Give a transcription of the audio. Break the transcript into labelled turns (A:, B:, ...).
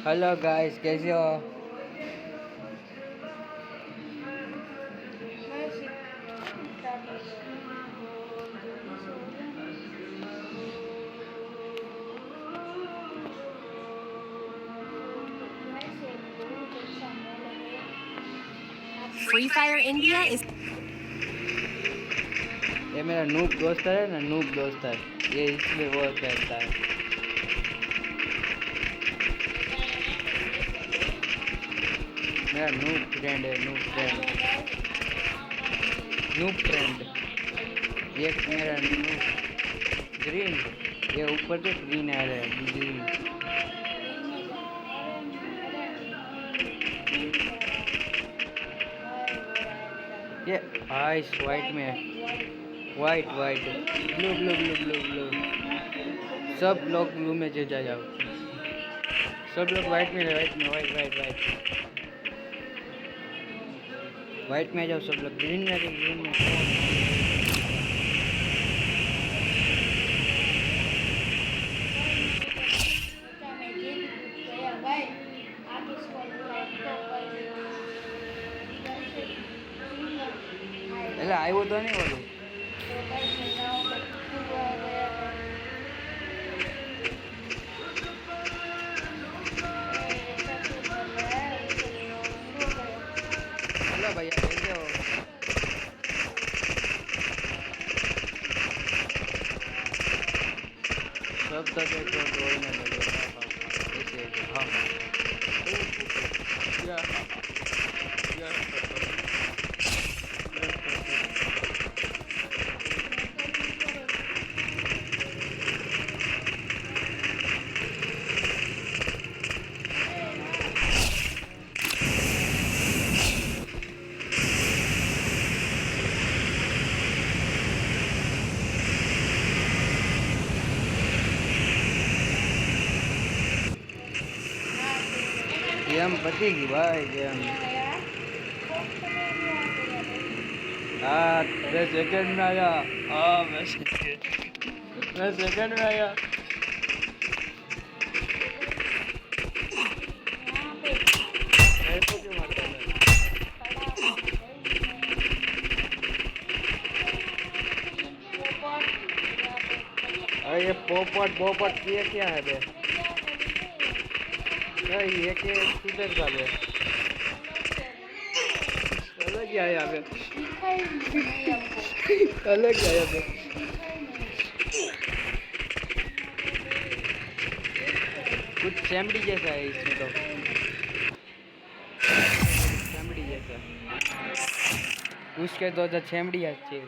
A: Hello guys, कैसे हो?
B: Free Fire India is
A: ये मेरा नूब दोस्त है ना, नूब दोस्त है ये, इसलिए वो कहता है। मेरा नूब फ्रेंड है, नूब फ्रेंड, नूब फ्रेंड। ये मेरा नूब ग्रीन, ये ऊपर से ग्रीन आ रहा है, ग्रीन। ये आइस वाइट में है, white white, blue blue blue blue blue. सब लोग ब्लू में जा जाओ, सब लोग वाइट में, वाइट में, वाइट वाइट वाइट वाइट में आ जाओ सब लोग। ग्रीन में आ जाओ, ग्रीन में। એટલે આવ્યો તો નહીં ઓલું. हेलो भैया, कैसे हो? सब तक एक तो कोई ना लगे। ऐसे हाँ हाँ या या गेम पती गई भाई, गेम। हाँ 10 सेकंड में आया। हाँ मैं सेकंड में आया। मेरे को क्यों मारता है? अरे ये पोपट पोपट ये क्या है बे? नहीं ये के शूटर का बे, अलग क्या है यहाँ पे? अलग क्या है यहाँ पे? कुछ चैमड़ी जैसा है इसमें तो, चैमड़ी जैसा। उसके तो चैमड़ी अच्छी है।